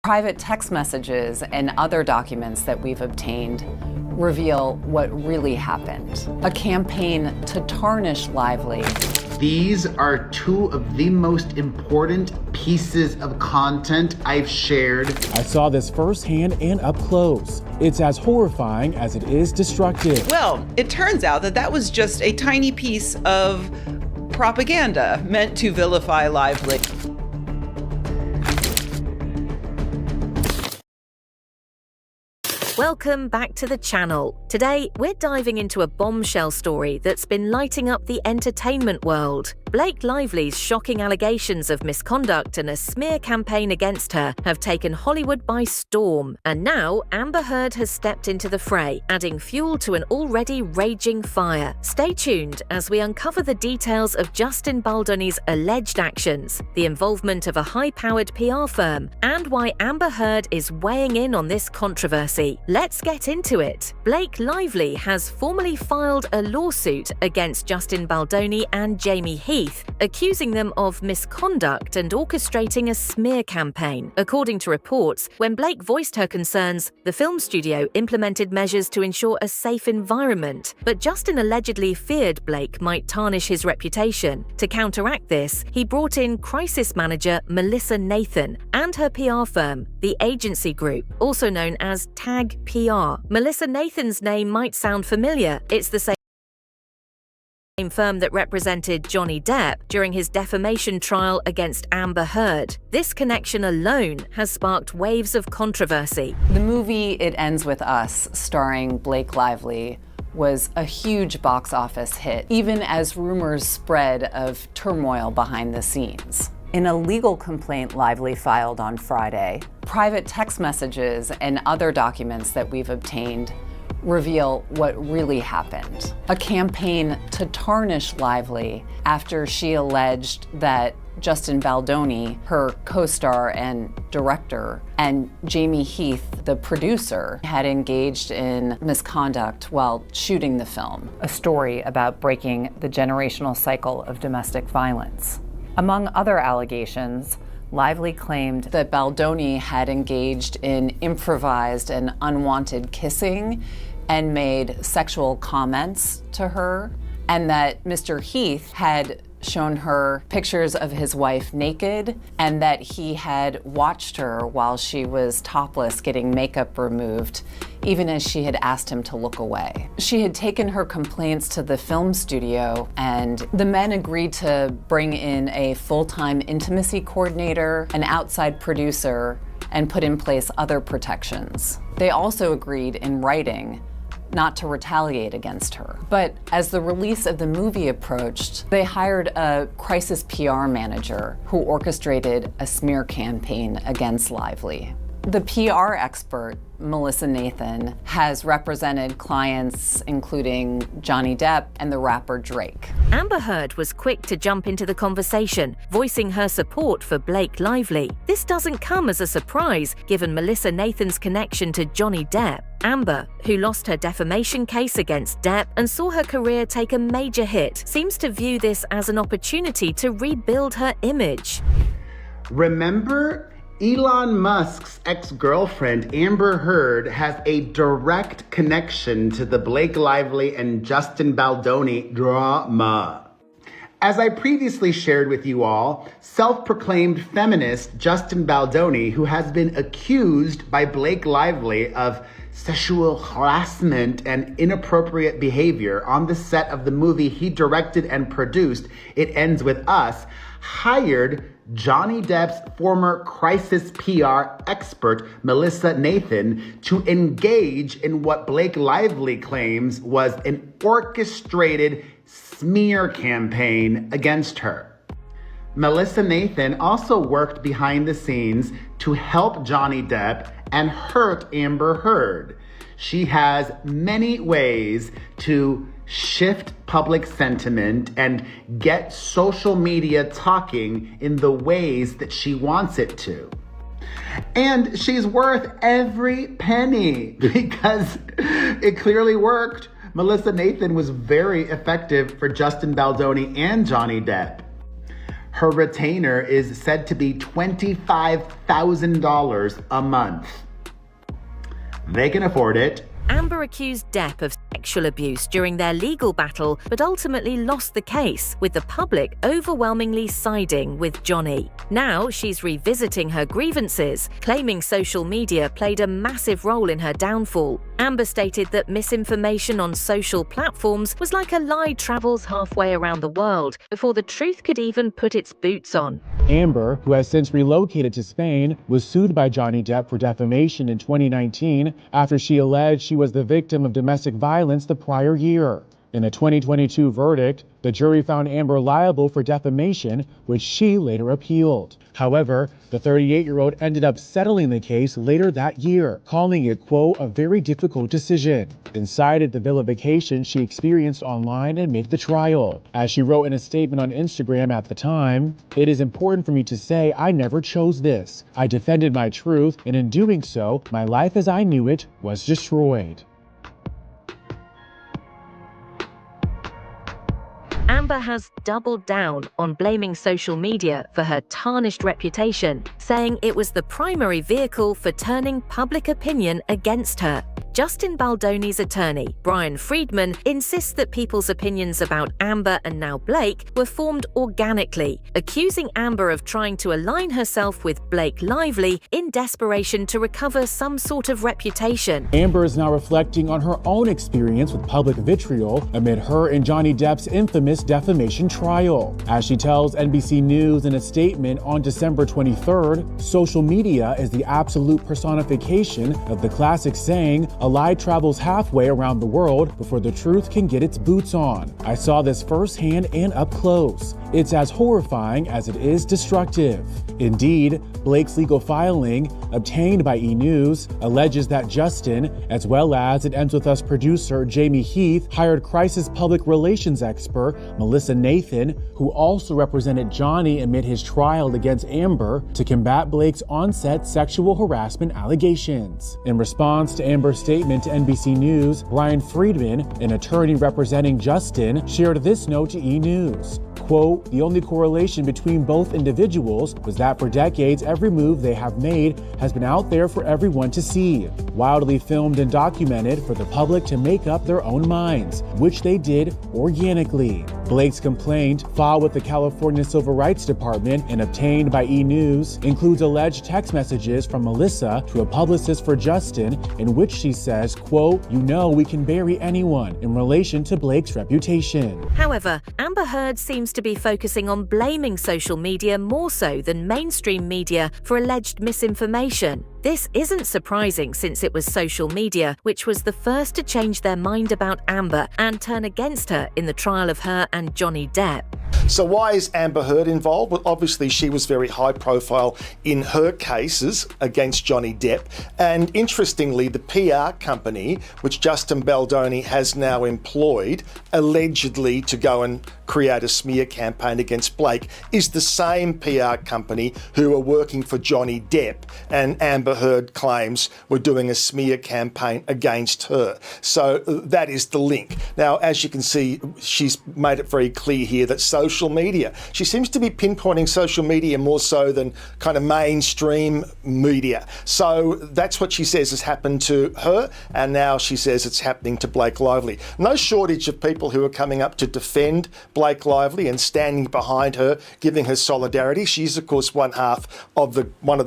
Private text messages and other documents that we've obtained reveal what really happened. A campaign to tarnish Lively. These are two of the most important pieces of content I've shared. I saw this firsthand and up close. It's as horrifying as it is destructive. Well, it turns out that was just a tiny piece of propaganda meant to vilify Lively. Welcome back to the channel. Today, we're diving into a bombshell story that's been lighting up the entertainment world. Blake Lively's shocking allegations of misconduct and a smear campaign against her have taken Hollywood by storm. And now, Amber Heard has stepped into the fray, adding fuel to an already raging fire. Stay tuned as we uncover the details of Justin Baldoni's alleged actions, the involvement of a high-powered PR firm, and why Amber Heard is weighing in on this controversy. Let's get into it. Blake Lively has formally filed a lawsuit against Justin Baldoni and Jamie Heath, accusing them of misconduct and orchestrating a smear campaign. According to reports, when Blake voiced her concerns, the film studio implemented measures to ensure a safe environment, but Justin allegedly feared Blake might tarnish his reputation. To counteract this, he brought in crisis manager Melissa Nathan and her PR firm, the Agency Group, also known as TAG PR. Melissa Nathan's name might sound familiar. It's the same firm that represented Johnny Depp during his defamation trial against Amber Heard. This connection alone has sparked waves of controversy. The movie It Ends With Us, starring Blake Lively, was a huge box office hit, even as rumors spread of turmoil behind the scenes. In a legal complaint Lively filed on Friday, private text messages and other documents that we've obtained reveal what really happened. A campaign to tarnish Lively after she alleged that Justin Baldoni, her co-star and director, and Jamie Heath, the producer, had engaged in misconduct while shooting the film. A story about breaking the generational cycle of domestic violence. Among other allegations, Lively claimed that Baldoni had engaged in improvised and unwanted kissing and made sexual comments to her, and that Mr. Heath had shown her pictures of his wife naked, and that he had watched her while she was topless getting makeup removed, even as she had asked him to look away. She had taken her complaints to the film studio, and the men agreed to bring in a full-time intimacy coordinator, an outside producer, and put in place other protections. They also agreed in writing not to retaliate against her. But as the release of the movie approached, they hired a crisis PR manager who orchestrated a smear campaign against Lively. The PR expert, Melissa Nathan, has represented clients including Johnny Depp and the rapper Drake. Amber Heard was quick to jump into the conversation, voicing her support for Blake Lively. This doesn't come as a surprise, given Melissa Nathan's connection to Johnny Depp. Amber, who lost her defamation case against Depp and saw her career take a major hit, seems to view this as an opportunity to rebuild her image. Remember, Elon Musk's ex-girlfriend Amber Heard has a direct connection to the Blake Lively and Justin Baldoni drama. As I previously shared with you all, self-proclaimed feminist Justin Baldoni, who has been accused by Blake Lively of sexual harassment and inappropriate behavior on the set of the movie he directed and produced, It Ends With Us, hired Johnny Depp's former crisis PR expert, Melissa Nathan, to engage in what Blake Lively claims was an orchestrated smear campaign against her. Melissa Nathan also worked behind the scenes to help Johnny Depp and hurt Amber Heard. She has many ways to shift public sentiment and get social media talking in the ways that she wants it to. And she's worth every penny because it clearly worked. Melissa Nathan was very effective for Justin Baldoni and Johnny Depp. Her retainer is said to be $25,000 a month. They can afford it. Amber accused Depp of sexual abuse during their legal battle, but ultimately lost the case, with the public overwhelmingly siding with Johnny. Now she's revisiting her grievances, claiming social media played a massive role in her downfall. Amber stated that misinformation on social platforms was like a lie travels halfway around the world before the truth could even put its boots on. Amber, who has since relocated to Spain, was sued by Johnny Depp for defamation in 2019 after she alleged she was the victim of domestic violence the prior year. In a 2022 verdict, the jury found Amber liable for defamation, which she later appealed. However, the 38-year-old ended up settling the case later that year, calling it, quote, a very difficult decision, and cited the vilification she experienced online amid the trial. As she wrote in a statement on Instagram at the time, "It is important for me to say I never chose this. I defended my truth, and in doing so, my life as I knew it was destroyed." Amber has doubled down on blaming social media for her tarnished reputation, saying it was the primary vehicle for turning public opinion against her. Justin Baldoni's attorney, Brian Friedman, insists that people's opinions about Amber and now Blake were formed organically, accusing Amber of trying to align herself with Blake Lively in desperation to recover some sort of reputation. Amber is now reflecting on her own experience with public vitriol amid her and Johnny Depp's infamous defamation trial. As she tells NBC News in a statement on December 23rd, social media is the absolute personification of the classic saying, "A lie travels halfway around the world before the truth can get its boots on. I saw this firsthand and up close. It's as horrifying as it is destructive." Indeed, Blake's legal filing, obtained by E! News, alleges that Justin, as well as It Ends With Us producer Jamie Heath, hired crisis public relations expert Melissa Nathan, who also represented Johnny amid his trial against Amber, to combat Blake's on-set sexual harassment allegations. In response to Amber's statement to NBC News, Brian Friedman, an attorney representing Justin, shared this note to E! News. Quote, "The only correlation between both individuals was that for decades every move they have made has been out there for everyone to see, wildly filmed and documented for the public to make up their own minds, which they did organically." Blake's complaint, filed with the California Civil Rights Department and obtained by E! News, includes alleged text messages from Melissa to a publicist for Justin in which she says, quote, "You know we can bury anyone," in relation to Blake's reputation. However, Amber Heard seems to be focusing on blaming social media more so than mainstream media for alleged misinformation. This isn't surprising since it was social media which was the first to change their mind about Amber and turn against her in the trial of her and Johnny Depp. So why is Amber Heard involved? Well, obviously she was very high profile in her cases against Johnny Depp. And interestingly, the PR company, which Justin Baldoni has now employed, allegedly to go and create a smear campaign against Blake, is the same PR company who are working for Johnny Depp. And Amber Heard claims were doing a smear campaign against her. So that is the link. Now, as you can see, she's made it very clear here that social media, she seems to be pinpointing social media more so than kind of mainstream media. So that's what she says has happened to her, and now she says it's happening to Blake Lively. No shortage of people who are coming up to defend Blake Lively and standing behind her, giving her solidarity. She's, of course, one half of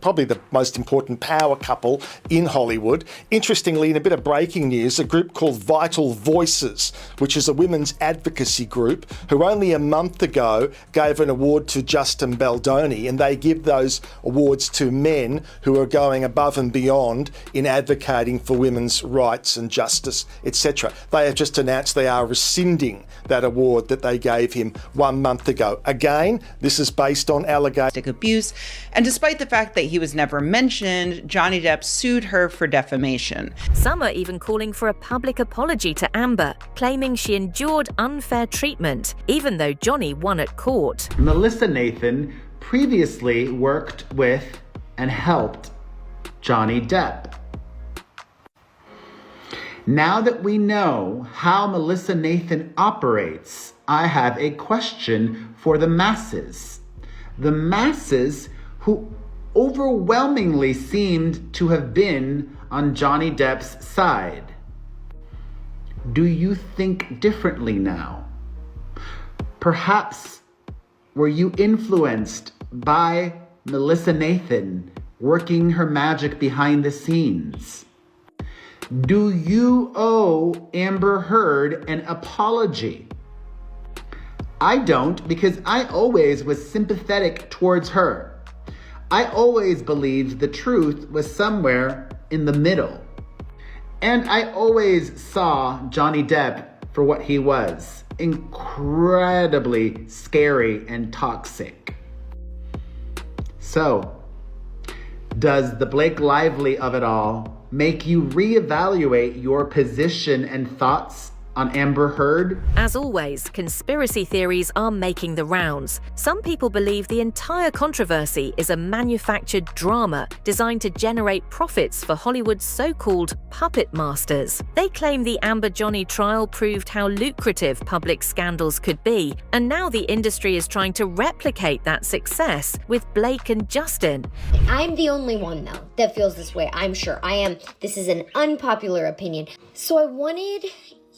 probably the most important power couple in Hollywood. Interestingly, in a bit of breaking news, a group called Vital Voices, which is a women's advocacy group, who only a month ago gave an award to Justin Baldoni, and they give those awards to men who are going above and beyond in advocating for women's rights and justice, etc. They have just announced they are rescinding that award that they gave him 1 month ago. Again, this is based on allegation abuse, and despite the fact that he was never mentioned, Johnny Depp sued her for defamation. Some are even calling for a public apology to Amber, claiming she endured unfair treatment, even though Johnny won at court. Melissa Nathan previously worked with and helped Johnny Depp. Now that we know how Melissa Nathan operates, I have a question for the masses. the masses who overwhelmingly seemed to have been on Johnny Depp's side. Do you think differently now? Perhaps were you influenced by Melissa Nathan working her magic behind the scenes? Do you owe Amber Heard an apology? I don't, because I always was sympathetic towards her. I always believed the truth was somewhere in the middle. And I always saw Johnny Depp for what he was, incredibly scary and toxic. So, does the Blake Lively of it all make you reevaluate your position and thoughts on Amber Heard? As always, conspiracy theories are making the rounds. Some people believe the entire controversy is a manufactured drama designed to generate profits for Hollywood's so-called puppet masters. They claim the Amber Johnny trial proved how lucrative public scandals could be, and now the industry is trying to replicate that success with Blake and Justin. I'm the only one, though, that feels this way. I'm sure I am. This is an unpopular opinion. So I wanted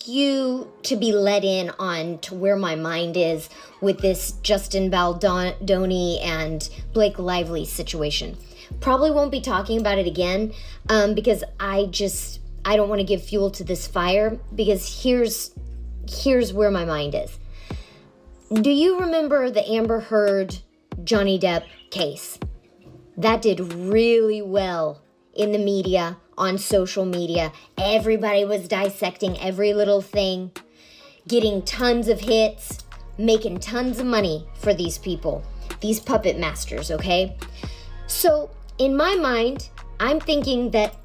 you to be let in on to where my mind is with this Justin Baldoni and Blake Lively situation. Probably won't be talking about it again because I don't want to give fuel to this fire, because here's where my mind is. Do you remember the Amber Heard Johnny Depp case? That did really well in the media, on social media. Everybody was dissecting every little thing, getting tons of hits, making tons of money for these people, these puppet masters, okay? So in my mind, I'm thinking that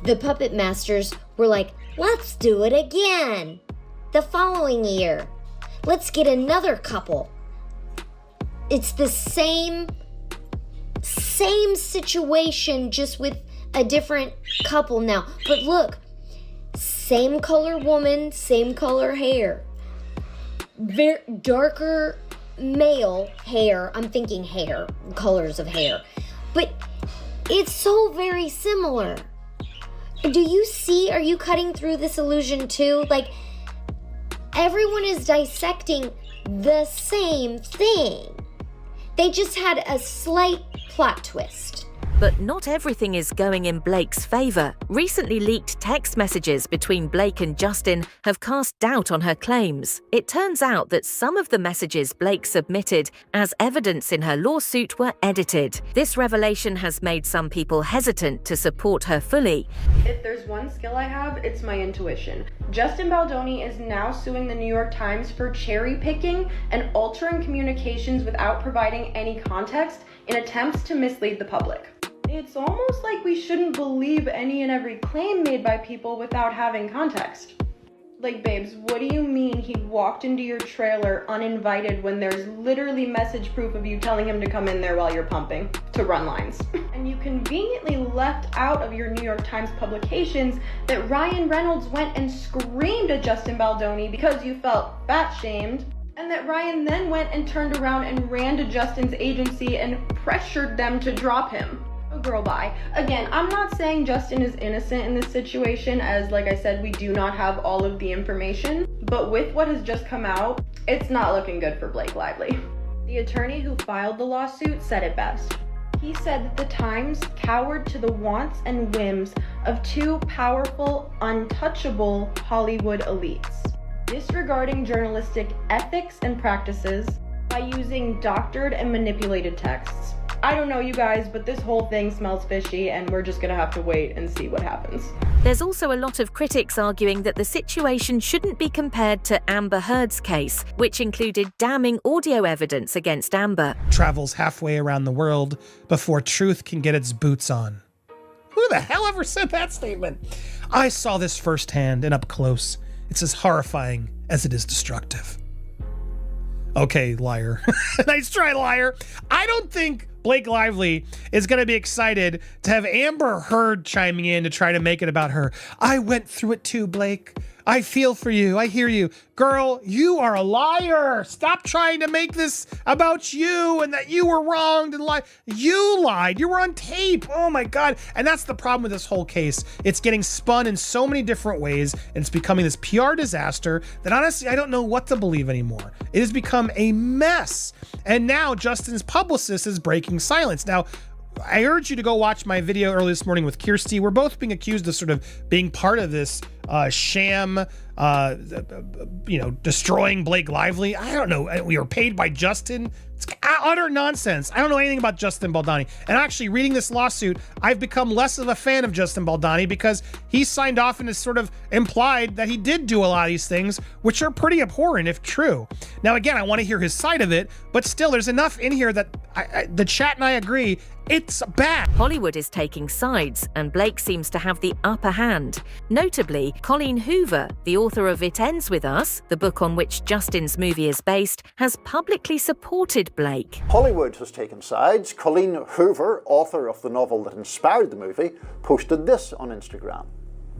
the puppet masters were like, let's do it again the following year. Let's get another couple. It's the same situation, just with a different couple now. But look, same color woman, same color hair. Darker male hair. I'm thinking hair, colors of hair. But it's so very similar. Do you see? Are you cutting through this illusion too? Like, everyone is dissecting the same thing. They just had a slight plot twist. But not everything is going in Blake's favor. Recently leaked text messages between Blake and Justin have cast doubt on her claims. It turns out that some of the messages Blake submitted as evidence in her lawsuit were edited. This revelation has made some people hesitant to support her fully. If there's one skill I have, it's my intuition. Justin Baldoni is now suing the New York Times for cherry picking and altering communications without providing any context in attempts to mislead the public. It's almost like we shouldn't believe any and every claim made by people without having context. Like, babes, what do you mean he walked into your trailer uninvited when there's literally message proof of you telling him to come in there while you're pumping to run lines? And you conveniently left out of your New York Times publications that Ryan Reynolds went and screamed at Justin Baldoni because you felt fat shamed, and that Ryan then went and turned around and ran to Justin's agency and pressured them to drop him. Oh girl, bye. Again, I'm not saying Justin is innocent in this situation, as like I said, we do not have all of the information, but with what has just come out, it's not looking good for Blake Lively. The attorney who filed the lawsuit said it best. He said that the Times cowered to the wants and whims of two powerful, untouchable Hollywood elites, disregarding journalistic ethics and practices by using doctored and manipulated texts. I don't know, you guys, but this whole thing smells fishy, and we're just gonna have to wait and see what happens. There's also a lot of critics arguing that the situation shouldn't be compared to Amber Heard's case, which included damning audio evidence against Amber. Travels halfway around the world before truth can get its boots on. Who the hell ever said that statement? I saw this firsthand and up close. It's as horrifying as it is destructive. Okay, liar. Nice try, liar. I don't think Blake Lively is going to be excited to have Amber Heard chiming in to try to make it about her. I went through it too, Blake. I feel for you. I hear you. Girl, you are a liar. Stop trying to make this about you and that you were wronged and lied. You lied. You were on tape. Oh my God. And that's the problem with this whole case. It's getting spun in so many different ways, and it's becoming this PR disaster that honestly, I don't know what to believe anymore. It has become a mess. And now Justin's publicist is breaking silence. Now, I urge you to go watch my video early this morning with Kirsty. We're both being accused of sort of being part of this sham, destroying Blake Lively. I don't know. We were paid by Justin. It's utter nonsense. I don't know anything about Justin Baldoni. And actually, reading this lawsuit, I've become less of a fan of Justin Baldoni because he signed off and has sort of implied that he did do a lot of these things, which are pretty abhorrent if true. Now, again, I want to hear his side of it, but still, there's enough in here that the chat and I agree it's bad. Hollywood is taking sides, and Blake seems to have the upper hand. Notably, Colleen Hoover, the author of It Ends With Us, the book on which Justin's movie is based, has publicly supported Blake. Hollywood has taken sides. Colleen Hoover, author of the novel that inspired the movie, posted this on Instagram.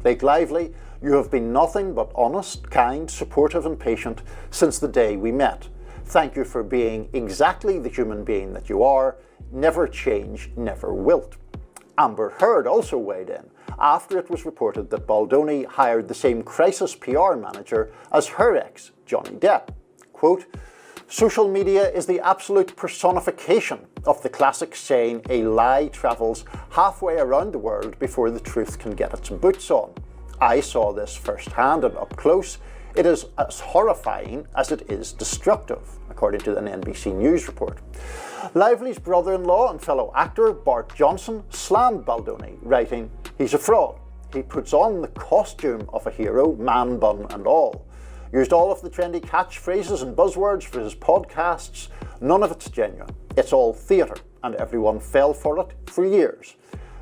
Blake Lively, you have been nothing but honest, kind, supportive and patient since the day we met. Thank you for being exactly the human being that you are. Never change, never wilt. Amber Heard also weighed in after it was reported that Baldoni hired the same crisis PR manager as her ex, Johnny Depp. Quote, social media is the absolute personification of the classic saying, a lie travels halfway around the world before the truth can get its boots on. I saw this firsthand and up close. It is as horrifying as it is destructive, according to an NBC News report. Lively's brother-in-law and fellow actor Bart Johnson slammed Baldoni, writing, he's a fraud. He puts on the costume of a hero, man bun and all. Used all of the trendy catchphrases and buzzwords for his podcasts. None of it's genuine. It's all theatre, and everyone fell for it for years.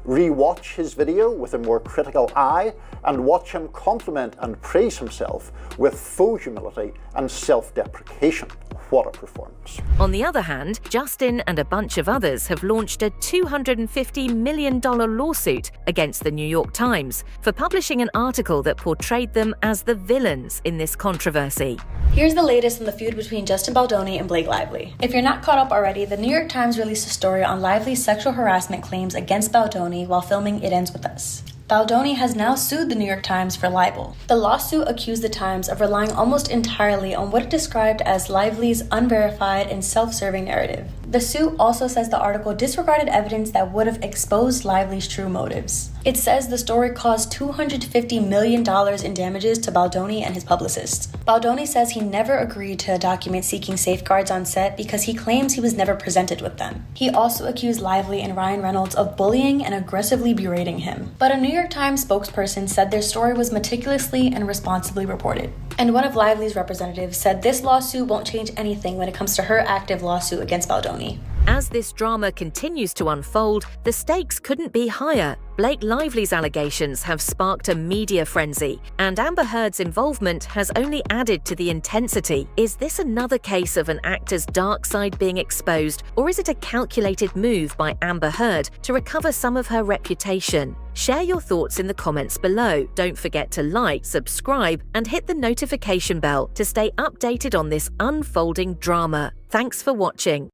Re-watch his video with a more critical eye and watch him compliment and praise himself with full humility and self-deprecation. What a performance. On the other hand, Justin and a bunch of others have launched a $250 million lawsuit against the New York Times for publishing an article that portrayed them as the villains in this controversy. Here's the latest on the feud between Justin Baldoni and Blake Lively. If you're not caught up already, the New York Times released a story on Lively's sexual harassment claims against Baldoni while filming It Ends With Us. Baldoni has now sued the New York Times for libel. The lawsuit accused the Times of relying almost entirely on what it described as Lively's unverified and self-serving narrative. The suit also says the article disregarded evidence that would have exposed Lively's true motives. It says the story caused $250 million in damages to Baldoni and his publicist. Baldoni says he never agreed to a document seeking safeguards on set because he claims he was never presented with them. He also accused Lively and Ryan Reynolds of bullying and aggressively berating him. But a New York Times spokesperson said their story was meticulously and responsibly reported. And one of Lively's representatives said this lawsuit won't change anything when it comes to her active lawsuit against Baldoni. As this drama continues to unfold, the stakes couldn't be higher. Blake Lively's allegations have sparked a media frenzy, and Amber Heard's involvement has only added to the intensity. Is this another case of an actor's dark side being exposed, or is it a calculated move by Amber Heard to recover some of her reputation? Share your thoughts in the comments below. Don't forget to like, subscribe, and hit the notification bell to stay updated on this unfolding drama. Thanks for watching.